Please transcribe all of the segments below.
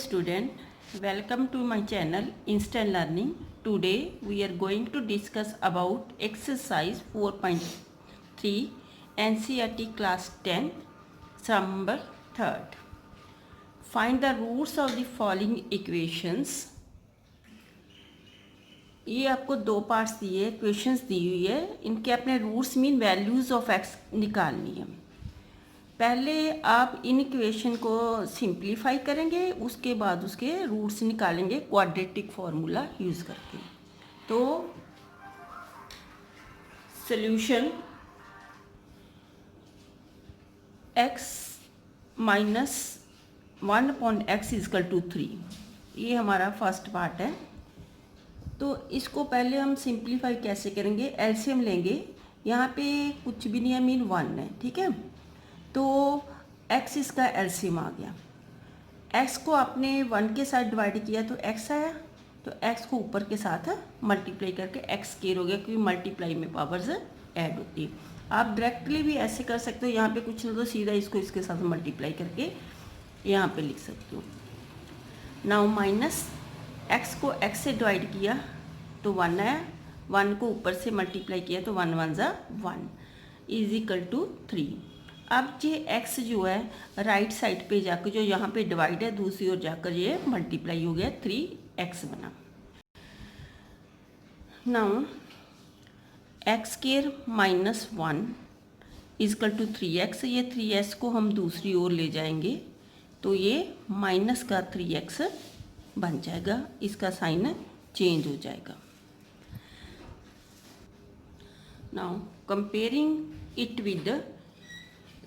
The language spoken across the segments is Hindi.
student, welcome to my channel Instant Learning. Today we are going to discuss about exercise 4.3 NCERT class 10 sum number 3rd. Find the roots of the following equations. ये आपको दो पार्ट्स दिए, क्वेश्चंस दी हुई है, इनके अपने roots mean values of x निकालनी है। पहले आप इन इक्वेशन को सिंप्लीफाई करेंगे, उसके बाद उसके रूट्स निकालेंगे क्वाड्रेटिक फॉर्मूला यूज़ करके। तो solution x minus 1/x is equal to 3, ये हमारा फर्स्ट पार्ट है। तो इसको पहले हम सिंप्लीफाई कैसे करेंगे, एलसीएम लेंगे। यहाँ पे कुछ भी नहीं है, मीन 1 है, ठीक है। तो x इसका एलसीएम आ गया। x को आपने 1 के साथ डिवाइड किया तो x आया, तो x को ऊपर के साथ मल्टीप्लाई करके x स्क्वायर हो गया, क्योंकि मल्टीप्लाई में पावर्स ऐड होती है। आप डायरेक्टली भी ऐसे कर सकते हो, यहाँ पे कुछ ना तो सीधा इसको इसके साथ मल्टीप्लाई करके यहाँ पे लिख सकते हो। नाउ माइनस x को x से डिवाइड किया तो 1 आया, 1 को ऊपर से मल्टीप्लाई किया तो 1 1 ज़ा 1 इज इक्वल टू 3। अब ये x जो है राइट साइड पे जाकर, जो यहाँ पे डिवाइड है, दूसरी ओर जाकर ये मल्टीप्लाई हो गया, 3x बना। Now x square minus 1 is equal to 3x, ये 3x को हम दूसरी ओर ले जाएंगे तो ये माइनस का 3x बन जाएगा, इसका साइन चेंज हो जाएगा। Now comparing it with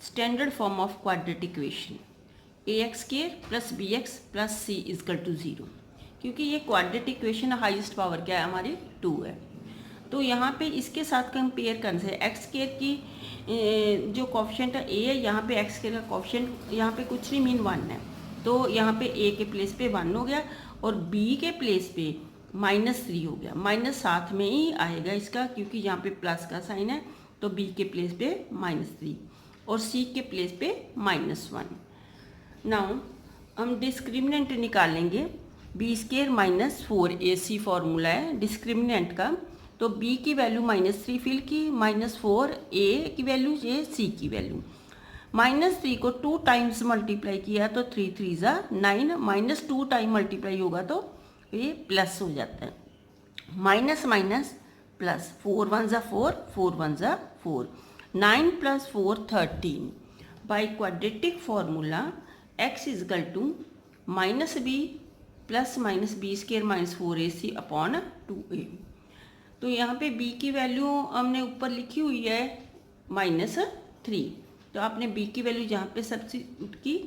standard form of quadratic equation, ax square plus bx plus c is equal to 0, क्योंकि ये क्वाड्रेटिक इक्वेशन हाईएस्ट पावर क्या है हमारी 2 है। तो यहाँ पे इसके साथ कंपेयर करने से x स्क्वायर की जो कोफिशिएंट है a है, यहाँ पे x स्क्वायर का कोफिशिएंट यहाँ पे कुछ नहीं, मीन 1 है, तो यहाँ पे a के प्लेस पे 1 हो गया और b के प्लेस पे -3 हो गया। माइनस साथ में ही आएगा इसका, क्योंकि यहाँ पे प्लस का साइन है, तो b के प्लेस पे -3 और c के प्लेस पे -1। नाउ हम डिस्क्रिमिनेंट निकालेंगे, b square minus 4ac formula है डिस्क्रिमिनेंट का। तो b की वैल्यू -3 फिल की, -4a की वैल्यू, ये c की वैल्यू। -3 को 2 टाइम्स मल्टीप्लाई किया तो 3 3 ज़ा 9, -2 टाइम मल्टीप्लाई होगा तो ये प्लस हो जाता है, माइनस माइनस प्लस, 4 1 ज़ा 4, 4 1 ज़ा 4, 9 plus 4 13। By quadratic formula x is equal to minus b plus minus b square minus 4ac upon 2a। तो यहाँ पे b की वैल्यू हमने ऊपर लिखी हुई है -3, तो आपने b की वैल्यू यहाँ पे सब्स्टिट्यूट की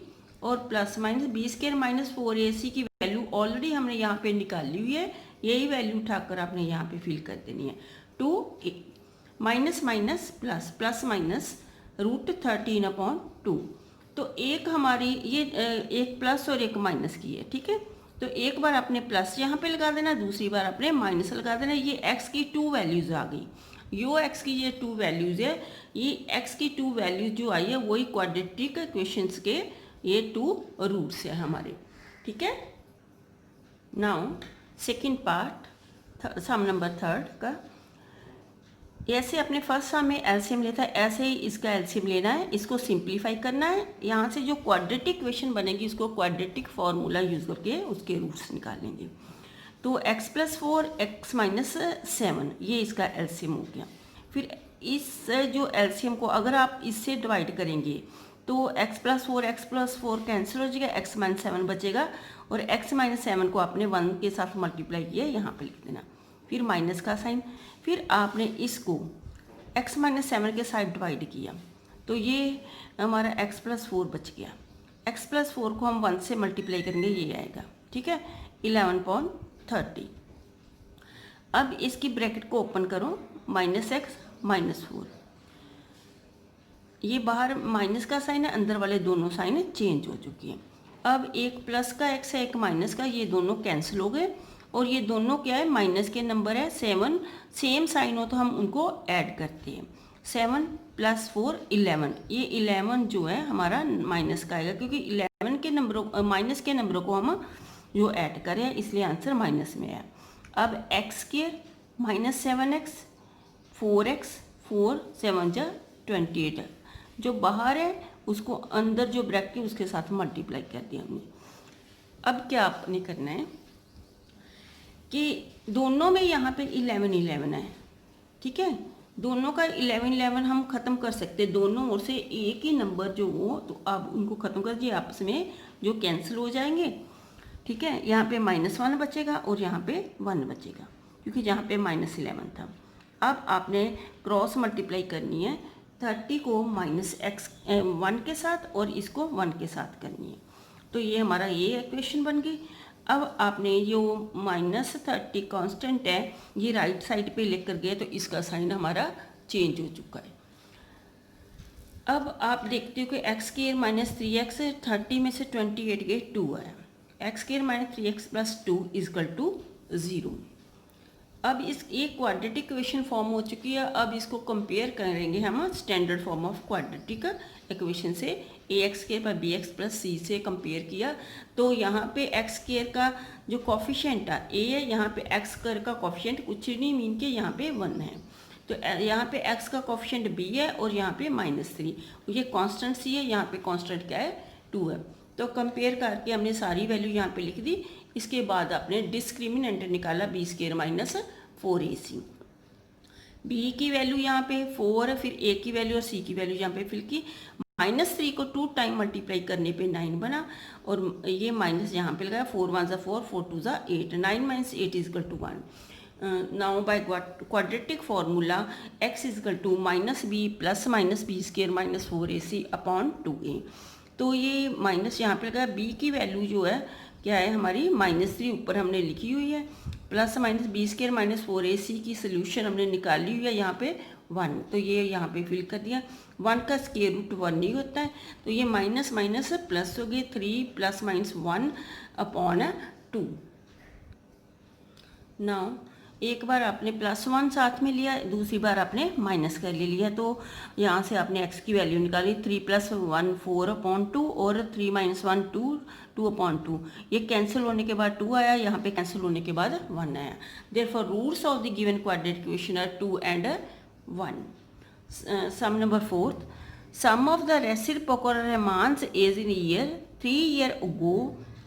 और plus minus b square minus 4ac की वैल्यू ऑलरेडी हमने यहाँ पे निकाली हुई है, यही वैल्यू उठाकर आपने यहाँ पे फिल कर देनी है। 2a minus minus plus, plus minus √13 upon 2। तो एक हमारी ये एक प्लस और एक माइनस की है, ठीक है। तो एक बार आपने प्लस यहाँ पे लगा देना, दूसरी बार आपने माइनस लगा देना। ये x की 2 वैल्यूज़ आ गई, यो x की ये 2 वैल्यूज़ है, ये x की 2 वैल्यूज जो आई है वही क्वाड्रेटिक इक्वेशंस के ये 2 रूट्स है हमारे, ठीक है। नाउ सेकेंड पार्ट सम नंबर 3 का, ऐसे अपने फर्स्ट सम में एलसीएम लेता है, ऐसे ही इसका एलसीएम लेना है, इसको सिंप्लीफाई करना है। यहाँ से जो क्वाड्रेटिक इक्वेशन बनेगी उसको क्वाड्रेटिक फॉर्मूला यूज़ करके उसके रूट्स निकालेंगे। तो x प्लस 4 x माइनस 7, ये इसका एलसीएम हो गया। फिर इस जो एलसीएम को अगर आप इससे डिवाइड करेंगे तो x प्लस 4 कैंसिल हो जाएगा, x माइनस 7 बचेगा और x माइनस 7 को आपने 1 के साथ मल्टीप्लाई किया, यहाँ पे लिख देना, फिर माइनस का साइन, फिर आपने इसको x माइनस 7 के साथ डिवाइड किया तो ये हमारा x प्लस 4 बच गया। x प्लस 4 को हम 1 से मल्टीप्लाई करेंगे, ये आएगा, ठीक है, 11/30। अब इसकी ब्रैकेट को ओपन करो, -x -4, ये बाहर माइनस का साइन है, अंदर वाले दोनों साइन चेंज हो चुकी हैं। अब एक प्लस का x है, एक माइनस का, ये दोनों कैंसिल हो गए और ये दोनों क्या है, माइनस के नंबर है। 7 सेम साइन हो तो हम उनको ऐड करते हैं। 7 + 4 11, ये 11 जो है हमारा माइनस का आएगा, क्योंकि 11 के नंबरों माइनस के नंबरों को हम जो ऐड करें इसलिए आंसर माइनस में है। अब x square minus 7x 4x 4 7 जा 28 है, जो बाहर है उसको अंदर जो ब्रैकेट है उसके साथ मल्टीप्लाई कर दिया हमने। अब क्या आपने करना है कि दोनों में यहाँ पे 11 11 है, ठीक है, दोनों का 11 11 हम ख़त्म कर सकते हैं, दोनों ओर से एक ही नंबर जो हो तो आप उनको ख़त्म कर दिए, आपस में जो कैंसिल हो जाएंगे, ठीक है। यहाँ पे -1 बचेगा और यहाँ पे 1 बचेगा, क्योंकि यहाँ पे -11 था। अब आपने क्रॉस मल्टीप्लाई करनी है 30 को -1 के साथ और इसको 1 के साथ करनी है, तो ये हमारा ये इक्वेशन बन गई। अब आपने जो -30 कांस्टेंट है ये राइट साइड पे लेकर गए तो इसका साइन हमारा चेंज हो चुका है। अब आप देखते हो कि एक्स स्क्वायर -3x 30 में से 28 गए 2 आया, एक्स स्क्वायर -3x + 2 = 0। अब इस एक क्वाड्रेटिक इक्वेशन फॉर्म हो चुकी है। अब इसको कंपेयर करेंगे हम standard form of quadratic equation से। ax² + bx + c से कंपेयर किया तो यहाँ पे एक्स स्क्वायर का जो कॉफिशेंट है a है, यहाँ पे एक्स स्क्वायर का कॉफिशेंट कुछ नहीं मीन के यहाँ पे 1 है, तो यहाँ पे x का कॉफिशेंट b है और यहाँ पे -3, ये कांस्टेंट c है, यहाँ पे कांस्टेंट क्या है 2 है। तो कंपेयर करके हमने सारी वैल्यू यहाँ पे लिख दी। इसके बाद आपने डिस्क्रिमिनेंट निकाला b² - 4ac। b की वैल्यू यहाँ पे 4 है, फिर a की वैल्यू और c की वैल्यू यहाँ पे फिल की। -3 को 2 टाइम मल्टीप्लाई करने पे 9 बना और ये माइनस यहाँ पे लगाया, 4 1 = 4 4 2 = 8, 9 - 8 = 1। Now by quadratic formula x = -b + -b² - 4ac / 2a। तो ये माइनस यहाँ पे लगाया, b की वैल्यू जो है क्या है हमारी -3 ऊपर हमने लिखी हुई है, प्लस -b² - 4ac की सोल्यूशन हमने निकाली हुई है यहाँ पे 1, तो ये यहाँ पे फिल कर दिया। 1 का स्क्वायर रूट 1 नहीं होता है, तो ये माइनस माइनस प्लस हो गए, 3 + -1 / 2। नाउ एक बार आपने +1 साथ में लिया, दूसरी बार आपने माइनस कर लिया, तो यहाँ से आपने x की वैल्यू निकाली, 3 + 1 4/2 और 3 - 1 2 2/2। ये कैंसिल होने के बाद 2 आया, यहाँ पे कैंसिल होने के बाद 1 आया। Therefore roots of the given quadratic equation are 2 and 1। Sum number 4, sum of the reciprocal Rahman's age in year 3 years ago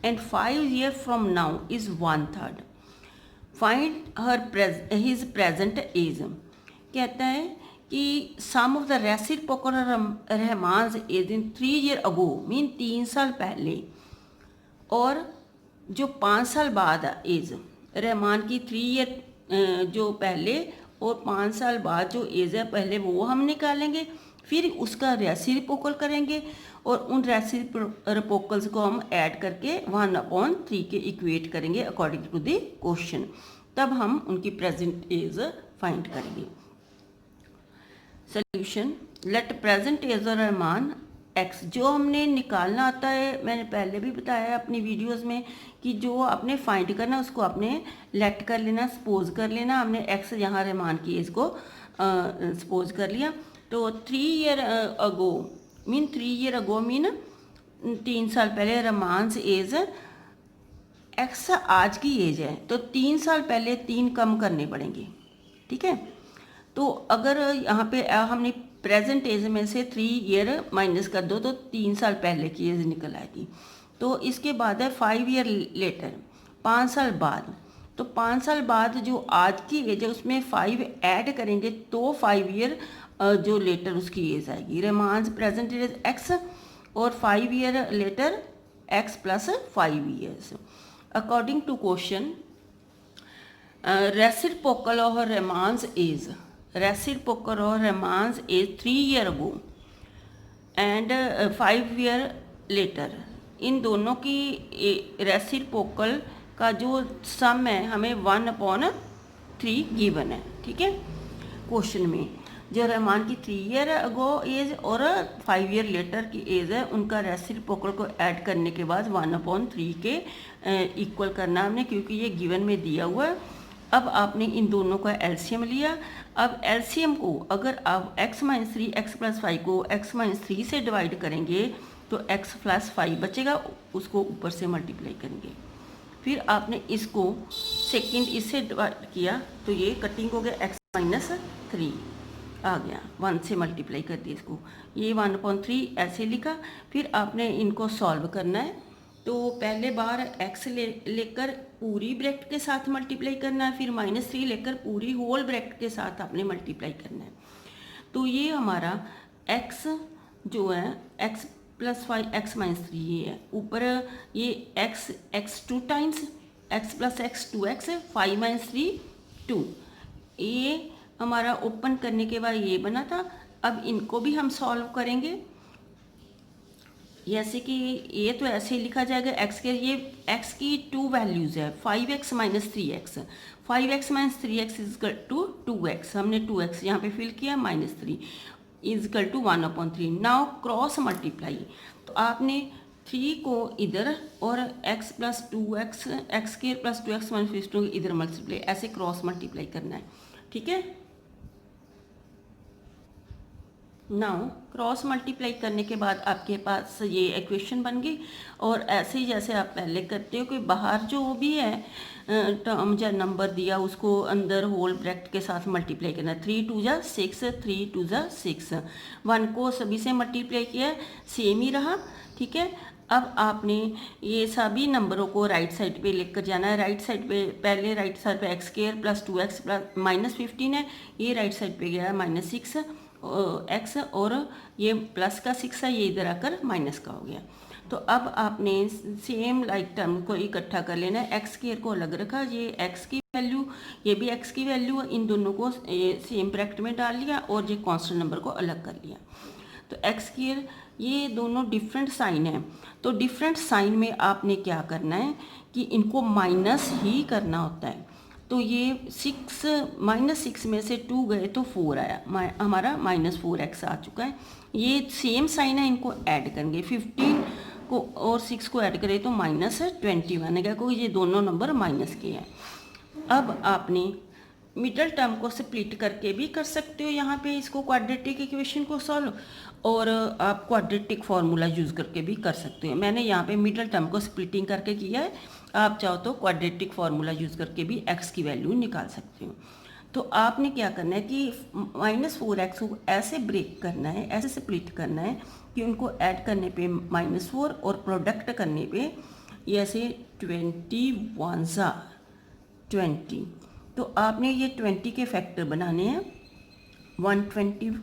and 5 years from now is 1/3। Find his present age। कहता है कि sum of the reciprocal Rahman's age in 3 years ago mean 3 साल पहले, और जो 5 साल बाद एज, रहमान की 3 ईयर जो पहले और 5 साल बाद जो एज है पहले वो हम निकालेंगे, फिर उसका रेसिप्रोकल करेंगे और उन रेसिप्रोकल्स को हम ऐड करके 1/3 के इक्वेट करेंगे अकॉर्डिंग टू द क्वेश्चन, तब हम उनकी प्रेजेंट एज फाइंड करेंगे। Solution, let present age of Rahman x, जो हमने निकालना आता है, मैंने पहले भी बताया अपनी वीडियोस में कि जो आपने फाइंड करना उसको आपने लेट कर लेना, सपोज कर लेना। हमने x यहाँ रहमान की एज को सपोज कर लिया, तो 3 ईयर अगो मीन 3 ईयर अगो मीन 3 साल पहले रहमान से एज x आज की एज है, तो 3 साल पहले 3 कम करने पड़ेंगे, ठीक है। तो अगर यहाँ पे हमने प्रेजेंट एज में से 3 ईयर माइनस कर दो तो 3 साल पहले की एज निकल आएगी। तो इसके बाद है 5 ईयर लेटर, 5 साल बाद, तो 5 साल बाद जो आज की एज है उसमें 5 ऐड करेंगे तो 5 ईयर जो लेटर उसकी एज आएगी। रहमान प्रेजेंट एज x और 5 year later x + 5 years. According to question, reciprocal of Rahman's age, reciprocal of Rahman's age 3 year ago and 5 year later, इन दोनों की रेसिप्रोकल का जो सम है हमें 1/3 गिवन है, ठीक है। क्वेश्चन में जो रहमान की 3 ईयर अगो एज और 5 ईयर लेटर की एज है उनका रेसिप्रोकल को ऐड करने के बाद 1/3 के इक्वल करना हमने, क्योंकि ये गिवन में दिया हुआ है। अब आपने इन दोनों का एलसीएम लिया। अब एलसीएम को अगर आप x - 3 x + 5 को x - 3 से डिवाइड करेंगे तो x + 5 बचेगा, उसको ऊपर से मल्टीप्लाई करेंगे, फिर आपने इसको सेकंड इससे डिवाइड किया तो ये कटिंग हो गया x माइनस 3 आ गया, 1 से मल्टीप्लाई कर दिया इसको, ये 1/3 ऐसे लिखा। फिर आपने इनको सॉल्व करना है, तो पहले बार x लेकर पूरी ब्रैकेट के साथ मल्टीप्लाई करना है, फिर -3 लेकर पूरी होल ब्रैकेट के साथ आपने मल्टीप्लाई करना है। तो ये हमारा x जो है x + 5 x - 3 ये है, ऊपर ये x 2 times x + x 2x 5 - 3 2, ये हमारा ओपन करने के बाद ये बना था। अब इनको भी हम सॉल्व करेंगे, जैसे कि ये तो ऐसे ही लिखा जाएगा x के, ये x की 2 वैल्यूज़ है, 5x - 3x, 5x - 3x = 2x, हमने 2x यहाँ पे फिल किया, -3 = 1/3। नाउ क्रॉस मल्टीप्लाई, तो आपने 3 को इधर और x + 2x x² + 2x - 2 इधर मल्टीप्लाई, ऐसे क्रॉस मल्टीप्लाई करना है, ठीक है। नाउ क्रॉस मल्टीप्लाई करने के बाद आपके पास ये इक्वेशन बन गई। और ऐसे ही जैसे आप पहले करते हो कि बाहर जो भी है टर्म या नंबर दिया उसको अंदर होल ब्रैकेट के साथ मल्टीप्लाई करना है। 3 × 2 = 6, 3 × 2 = 6, 1 को सभी से मल्टीप्लाई किया, सेम ही रहा, ठीक है। अब आपने ये सभी नंबरों को राइट साइड पे लेकर जाना है। राइट साइड पे पहले राइट साइड पे x² + 2x -15 है, ये राइट साइड पे गया -6 x, और ये प्लस का 6 है, ये इधर आकर माइनस का हो गया। तो अब आपने सेम लाइक टर्म को इकट्ठा कर लेना है। x² को अलग रखा, ये x की वैल्यू, ये भी x की वैल्यू, इन दोनों को सेम ब्रैकेट में डाल लिया और ये कांस्टेंट नंबर को अलग कर लिया। तो x² ये दोनों डिफरेंट साइन है, तो डिफरेंट साइन में आपने क्या करना है कि इनको माइनस ही करना होता है। तो ये -6 में से 2 गए तो 4 आया, हमारा -4x आ चुका है। ये सेम साइन है, इनको ऐड करेंगे, 15 को और 6 को ऐड करें तो -21 आएगा, क्योंकि ये दोनों नंबर माइनस के हैं। अब आपने मिडल टर्म को स्प्लिट करके भी कर सकते हो यहाँ पे इसको, क्वाड्रेटिक इक्वेशन को सॉल्व, और आप क्वाड्रेटिक फार्मूला यूज़ करके भी कर सकते हो। मैंने यहाँ पे मिडल टर्म को स्प्लिटिंग करके किया है, आप चाहो तो क्वाड्रेटिक फार्मूला यूज़ करके भी x की वैल्यू निकाल सकते हो। तो आपने क्या करना है कि -4x को ऐसे ब्रेक करना है, ऐसे स्प्लिट करना है कि उनको ऐड करने पे -4 और प्रोडक्ट करने पे ये ऐसे 21 20। तो आपने ये 20 के फैक्टर बनाने हैं, 120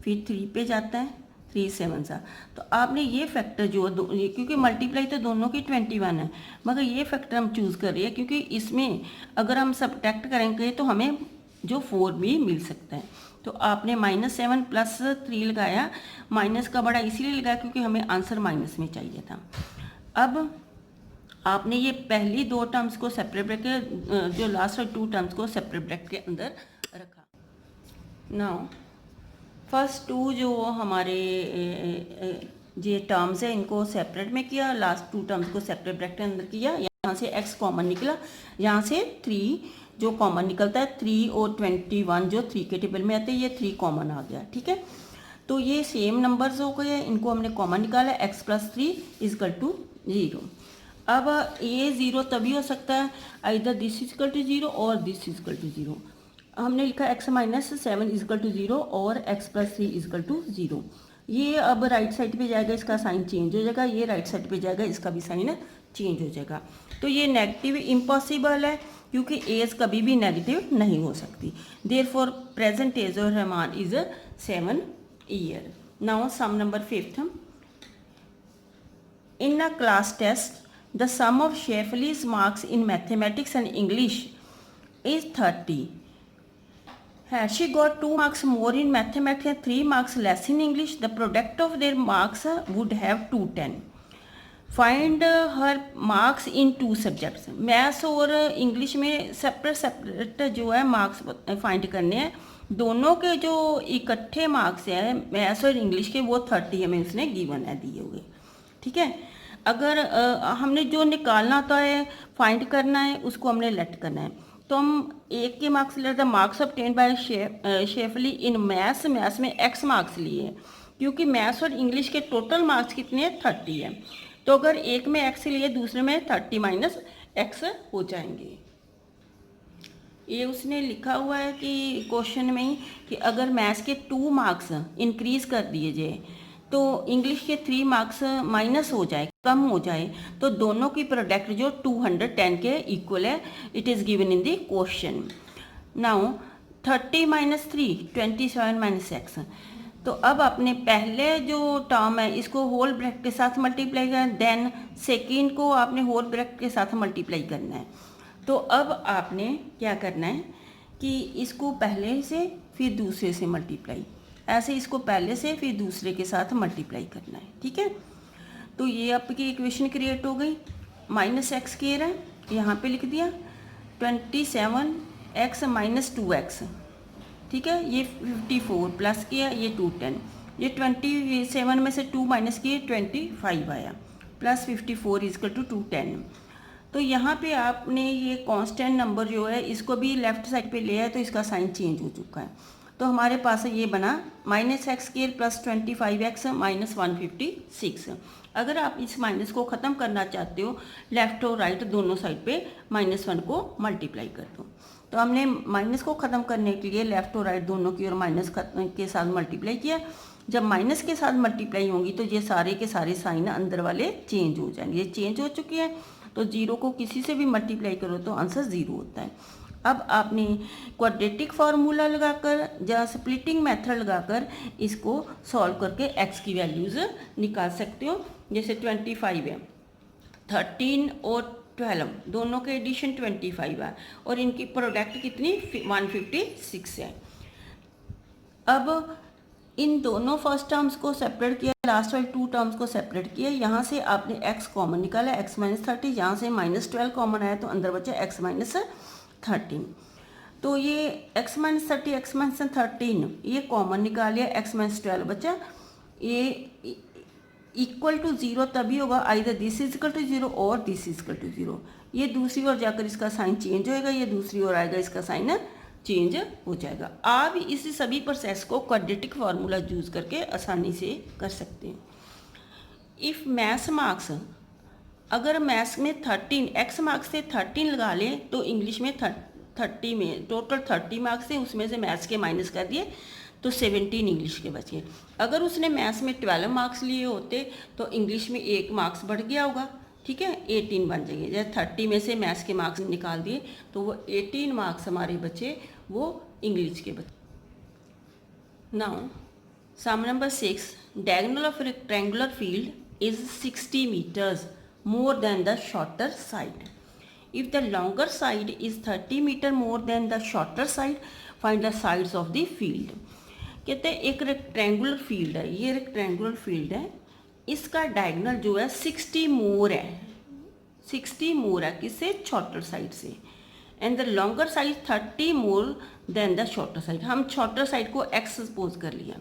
फिर 3 पे जाता है, 3 7 तो आपने ये फैक्टर जो क्योंकि मल्टीप्लाई तो दोनों की 21 है, मगर ये फैक्टर हम चूज़ कर रहे हैं क्योंकि इसमें अगर हम सब्ट्रैक्ट करेंगे तो हमें जो 4 भी मिल सकता है। तो आपने -7 + 3 लगाया, माइनस का बड़ा इसीलिए लगाया क्योंकि हमें आंसर माइनस में चाहिए था। अब आपने ये पहली 2 टर्म्स को सेपरेट ब्रैकेट, जो लास्ट 2 टर्म्स को सेपरेट ब्रैकेट के अंदर रखा। नाउ फर्स्ट 2 जो हमारे ये टर्म्स है इनको सेपरेट में किया, लास्ट 2 टर्म्स को सेपरेट ब्रैकेट के अंदर किया। यहाँ से x कॉमन निकला, यहाँ से 3 जो कॉमन निकलता है, 3 और 21 जो 3 के टेबल में आते हैं, ये 3 कॉमन आ गया, ठीक है। तो ये सेम नंबर्स हो गए, इनको हमने कॉमन निकाला, x + 3 = 0। अब ये 0 तभी हो सकता है आइदर दिस = 0 और दिस = 0। हमने लिखा x - 7 = 0 और x + 3 = 0। ये अब राइट साइड पे जाएगा, इसका साइन चेंज हो जाएगा, ये राइट साइड पे जाएगा, इसका भी साइन चेंज हो जाएगा। तो ये नेगेटिव इम्पॉसिबल है क्योंकि एज कभी भी नेगेटिव नहीं हो सकती। Therefore present age of Rahman is 7 year. Now sum number 5th। In a class test the sum of Shefali's marks in mathematics and English is 30. Had she got 2 marks more in mathematics and 3 marks less in English, the product of their marks would have 210. Find her marks in 2 subjects. Maths और इंग्लिश में सेपरेट जो है मार्क्स फाइंड करने हैं। दोनों के जो इकट्ठे मार्क्स हैं मैथ्स और इंग्लिश के, वो 30 हमें उसने गिवन है, दिए हुए, ठीक है। अगर हमने जो निकालना होता है, फाइंड करना है, उसको हमने लेट करना है। तो हम एक के मार्क्स ले, the marks obtained by Shefali in maths में x मार्क्स लिए हैं क्योंकि मैथ्स और इंग्लिश के टोटल मार्क्स कितने हैं, 30 है। तो अगर एक में x लिए, दूसरे में 30 - एक्स हो जाएंगे। ये उसने लिखा हुआ है कि क्वेश्चन में ही कि अगर मैथ्स के 2 मार्क्स इंक्रीज़ कर दिए जाए तो इंग्लिश के 3 मार्क्स माइनस हो जाए, कम हो जाए, तो दोनों की प्रोडक्ट जो 210 के इक्वल है, it is given in the question. Now 30 minus 3 27 minus x. तो अब आपने पहले जो टर्म है इसको होल ब्रैकेट के साथ मल्टीप्लाई करना, देन सेकेंड को आपने होल ब्रैकेट के साथ मल्टीप्लाई करना है। तो अब आपने क्या करना है कि इसको पहले से फिर दूसरे से मल्टीप्लाई, ऐसे इसको पहले से फिर दूसरे के साथ मल्टीप्लाई करना है, ठीक है। तो ये आपकी इक्वेशन क्रिएट हो गई। माइनस एक्स स्क्वायर है, यहाँ पे लिख दिया 27x माइनस 2x, ठीक है। ये 54 प्लस किया, ये 210, ये 27 में से 2 माइनस किए 25 आया, प्लस 54 इजकल टू 210। तो यहाँ पे आपने ये कांस्टेंट नंबर जो है इसको भी लेफ्ट साइड पे लिया है, तो इसका साइन चेंज हो चुका है। तो हमारे पास ये बना minus x square plus 25x minus 156। अगर आप इस माइनस को ख़त्म करना चाहते हो, लेफ्ट और राइट दोनों साइड पे -1 को मल्टीप्लाई कर दो। तो हमने माइनस को ख़त्म करने के लिए लेफ्ट और राइट दोनों की ओर माइनस के साथ मल्टीप्लाई किया। जब माइनस के साथ मल्टीप्लाई होंगी तो ये सारे के सारे साइन अंदर वाले चेंज हो जाएंगे। ये चेंज हो चुके हैं, तो जीरो को किसी से भी मल्टीप्लाई करो तो आंसर 0 होता है। अब आपने क्वाड्रेटिक फार्मूला लगाकर या स्प्लिटिंग मेथड लगाकर इसको सॉल्व करके एक्स की वैल्यूज़ निकाल सकते हो। जैसे 25 है, 13 और 12 दोनों के एडिशन 25 है और इनकी प्रोडक्ट कितनी 156 है। अब इन दोनों फर्स्ट टर्म्स को सेपरेट किया, लास्ट वाली 2 टर्म्स को सेपरेट किया। यहाँ से आपने x कॉमन निकाला, x माइनस 30, यहाँ से -12 कॉमन आया तो अंदर बचा x माइनस 13। तो ये x माइनस 30 x माइनस 13 ये कॉमन निकाल लिया, x माइनस 12 बचा। ये इक्वल टू 0 तभी होगा either this is equal to 0 और दिस इज इक्वल टू 0। ये दूसरी ओर जाकर इसका साइन चेंज होएगा, ये दूसरी ओर आएगा, इसका साइन चेंज हो जाएगा। आप इस सभी प्रोसेस को क्वाड्रेटिक फार्मूला यूज करके आसानी से कर सकते हैं। इफ़ मैथ्स मार्क्स, अगर मैथ्स में 13 एक्स मार्क्स से 13 लगा लें तो इंग्लिश में 30 में टोटल 30 मार्क्स थे, उसमें से मैथ्स के माइनस कर दिए तो 17 इंग्लिश के बचे। अगर उसने मैथ्स में 12 मार्क्स लिए होते तो इंग्लिश में 1 मार्क्स बढ़ गया होगा, ठीक है, 18 बन जाएंगे। जैसे 30 में से मैथ्स के मार्क्स निकाल दिए तो वो 18 मार्क्स हमारे बचे, वो इंग्लिश के बचे। Now sum number 6, diagonal of rectangular field is 60 metres more than the shorter side. If the longer side is 30 meter more than the shorter side, find the sides of the field. कहते हैं एक रेक्टेंगुलर फील्ड है, ये रेक्टेंगुलर फील्ड है, इसका डायगोनल जो है 60 मोर है, 60 मोर है किससे, शॉर्टर साइड से, and the longer side 30 more than the shorter side. हम शॉर्टर साइड को x सपोज कर लिया,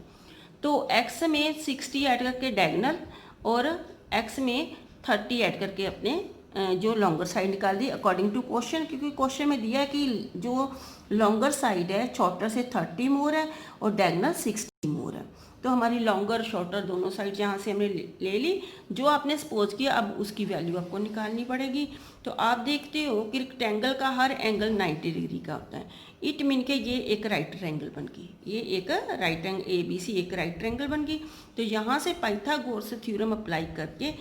तो x में 60 ऐड करके डायगोनल और x में 30 ऐड करके अपने जो लॉन्गर साइड निकाल दी अकॉर्डिंग टू क्वेश्चन, क्योंकि क्वेश्चन में दिया है कि जो लॉन्गर साइड है शॉर्टर से 30 मोर है और डायगोनल 60 मोर है। तो हमारी लॉन्गर शॉर्टर दोनों साइड यहाँ से हमने ले ली, जो आपने सपोज किया अब उसकी वैल्यू आपको निकालनी पड़ेगी। तो आप देखते हो कि रेक्टेंगल का हर एंगल 90 डिग्री का होता है। इट मीन के ये एक राइट ट्रायंगल बन गई, ये एक राइट एंगल ABC एक राइट ट्रायंगल बन गई। तो यहाँ से पाइथागोरस थ्योरम अप्लाई करके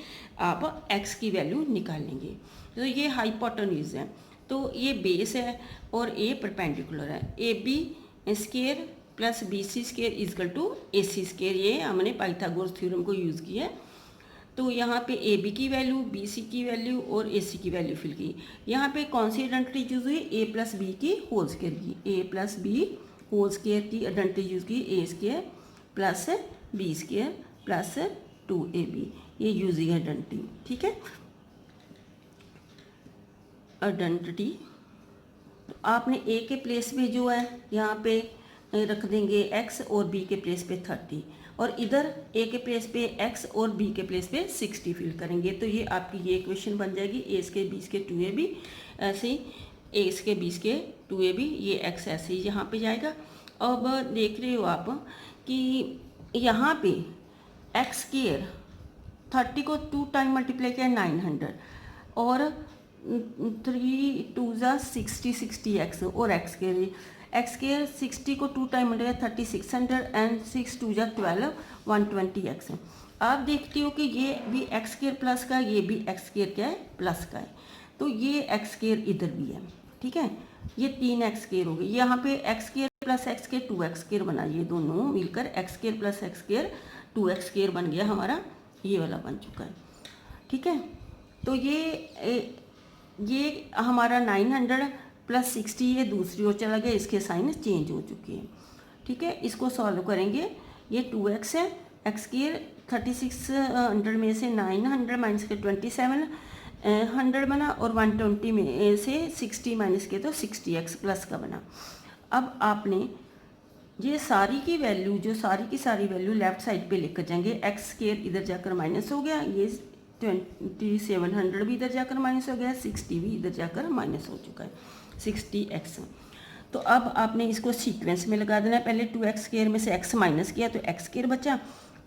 आप x की वैल्यू निकालेंगे। तो ये हाइपोटेन्यूज है, तो ये बेस है और ये परपेंडिकुलर है। AB square plus BC square is equal to AC square, ये हमने पाइथागोरस थ्योरम को यूज़ किया है। तो यहाँ पे AB की वैल्यू, BC की वैल्यू और AC की वैल्यू फिल की। यहाँ पे कौन सी आइडेंटिटी यूज़ हुई, A प्लस बी की होल स्क्वायर की, A plus b whole square की आइडेंटिटी यूज़ की, A square plus B square plus 2AB, ये यूजिंग आइडेंटिटी, ठीक है, आइडेंटिटी। तो आपने A के प्लेस पे जो है यहाँ पे रख देंगे x और B के प्लेस पे 30 और इधर A के प्लेस पे x और B के प्लेस पे 60 फिल करेंगे। तो ये आपकी ये इक्वेशन बन जाएगी, A के B के 2AB, ऐसे ही A के B के 2AB, ये x ऐसे ही यहाँ पे जाएगा। अब देख रहे हो आप कि यहाँ पे x स्क्वायर 30 को 2 टाइम मल्टीप्लाई किया 900 और 3 2 ज़ा 60 एक्स और एक्स स्केयर 60 को 2 टाइम मिलेगा 3600 एंड 6 2 ज़ा 12 120 एक्स। आप देखते हो कि ये भी एक्स स्केयर प्लस का, ये भी एक्स स्केयर क्या है प्लस का है, तो ये एक्स स्केयर इधर भी है, ठीक है। ये 3 एक्स स्केयर हो गए, यहाँ पे x square plus x square 2 x square बना, ये दोनों मिलकर x square plus x square 2 x square बन गया हमारा, ये वाला बन चुका है, ठीक है। तो ये हमारा 900 प्लस 60 ये दूसरी ओर चला गया, इसके साइन चेंज हो चुके हैं, ठीक है। इसको सॉल्व करेंगे, ये 2x है, एक्स स्केयर 3600 में से 900 माइनस के 2700 बना और 120 में से 60 माइनस के तो 60x प्लस का बना। अब आपने ये सारी की वैल्यू, जो सारी की सारी वैल्यू लेफ्ट साइड पे लेकर जाएंगे, एक्स स्केयर इधर जाकर माइनस हो गया, ये 2700 भी इधर जाकर माइनस हो गया, 60 भी इधर जाकर माइनस हो चुका है, 60x। तो अब आपने इसको सीक्वेंस में लगा देना है, पहले 2x स्केयर में से x माइनस किया तो x स्केयर बचा,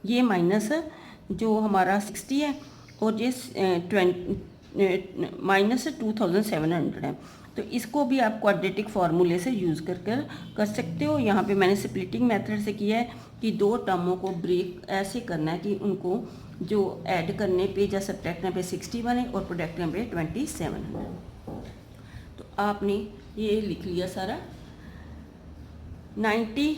ये माइनस जो हमारा 60 है और ये माइनस 2700 है। तो इसको भी आप क्वाड्रेटिक फार्मूले से यूज़ कर सकते हो। यहाँ पे मैंने स्प्लिटिंग मेथड से किया है कि दो टर्मों को ब्रेक ऐसे करना है कि उनको जो ऐड करने पे या सब्ट्रैक्ट करने पे 60 बने और प्रोडक्ट करने पे 2700। तो आपने ये लिख लिया सारा, 90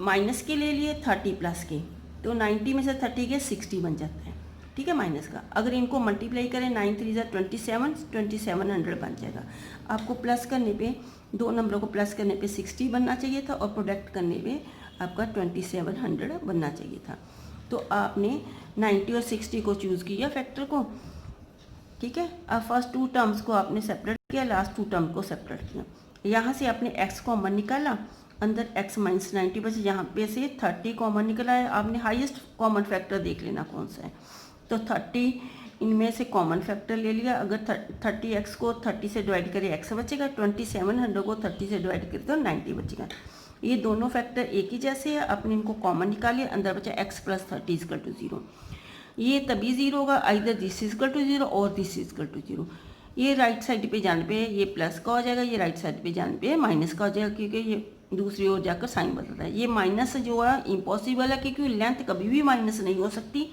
माइनस के ले लिए 30 प्लस के, तो 90 में से 30 के 60 बन जाता है, ठीक है, माइनस का। अगर इनको मल्टीप्लाई करें 9 3 ज़ा 2700 बन जाएगा। आपको प्लस करने पे, दो नंबरों को प्लस करने पे 60 बनना चाहिए था और प्रोडक्ट करने पे आपका 2700 बनना चाहिए था। तो आपने 90 और 60 को चूज़ किया फैक्टर को, ठीक है। अब फर्स्ट 2 टर्म्स को आपने सेपरेट किया, लास्ट 2 टर्म को सेपरेट किया। यहाँ से आपने x कॉमन निकाला, अंदर x माइनस 90 बचे, यहाँ पे से 30 कॉमन निकला है। आपने हाईएस्ट कॉमन फैक्टर देख लेना कौन सा है, तो 30 इनमें से कॉमन फैक्टर ले लिया। अगर 30x को 30 से डिवाइड करें x बचेगा, 2700 को 30 से डिवाइड करें तो 90 बचेगा। ये दोनों फैक्टर एक ही जैसे है, आपने इनको कॉमन निकालिए, अंदर बचा x प्लस 30 इजकल टू 0। ये तभी 0 होगा आइदर दिस इजकल टू 0 और दिस इजकल टू 0। ये राइट साइड पे जाने पे ये प्लस का हो जाएगा, ये राइट साइड पे जाने पे माइनस का हो जाएगा, क्योंकि ये दूसरी ओर जाकर साइन बदलता है। ये माइनस जो है इम्पॉसिबल है, क्योंकि लेंथ कभी भी माइनस नहीं हो सकती।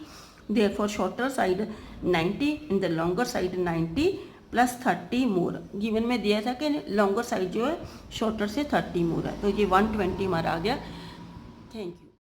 Therefore shorter side 90 in the longer side 90 plus 30 more. Given में दिया था कि लॉन्गर साइड जो है शॉर्टर से 30 मोर है, तो ये 120 हमारा आ गया। Thank you.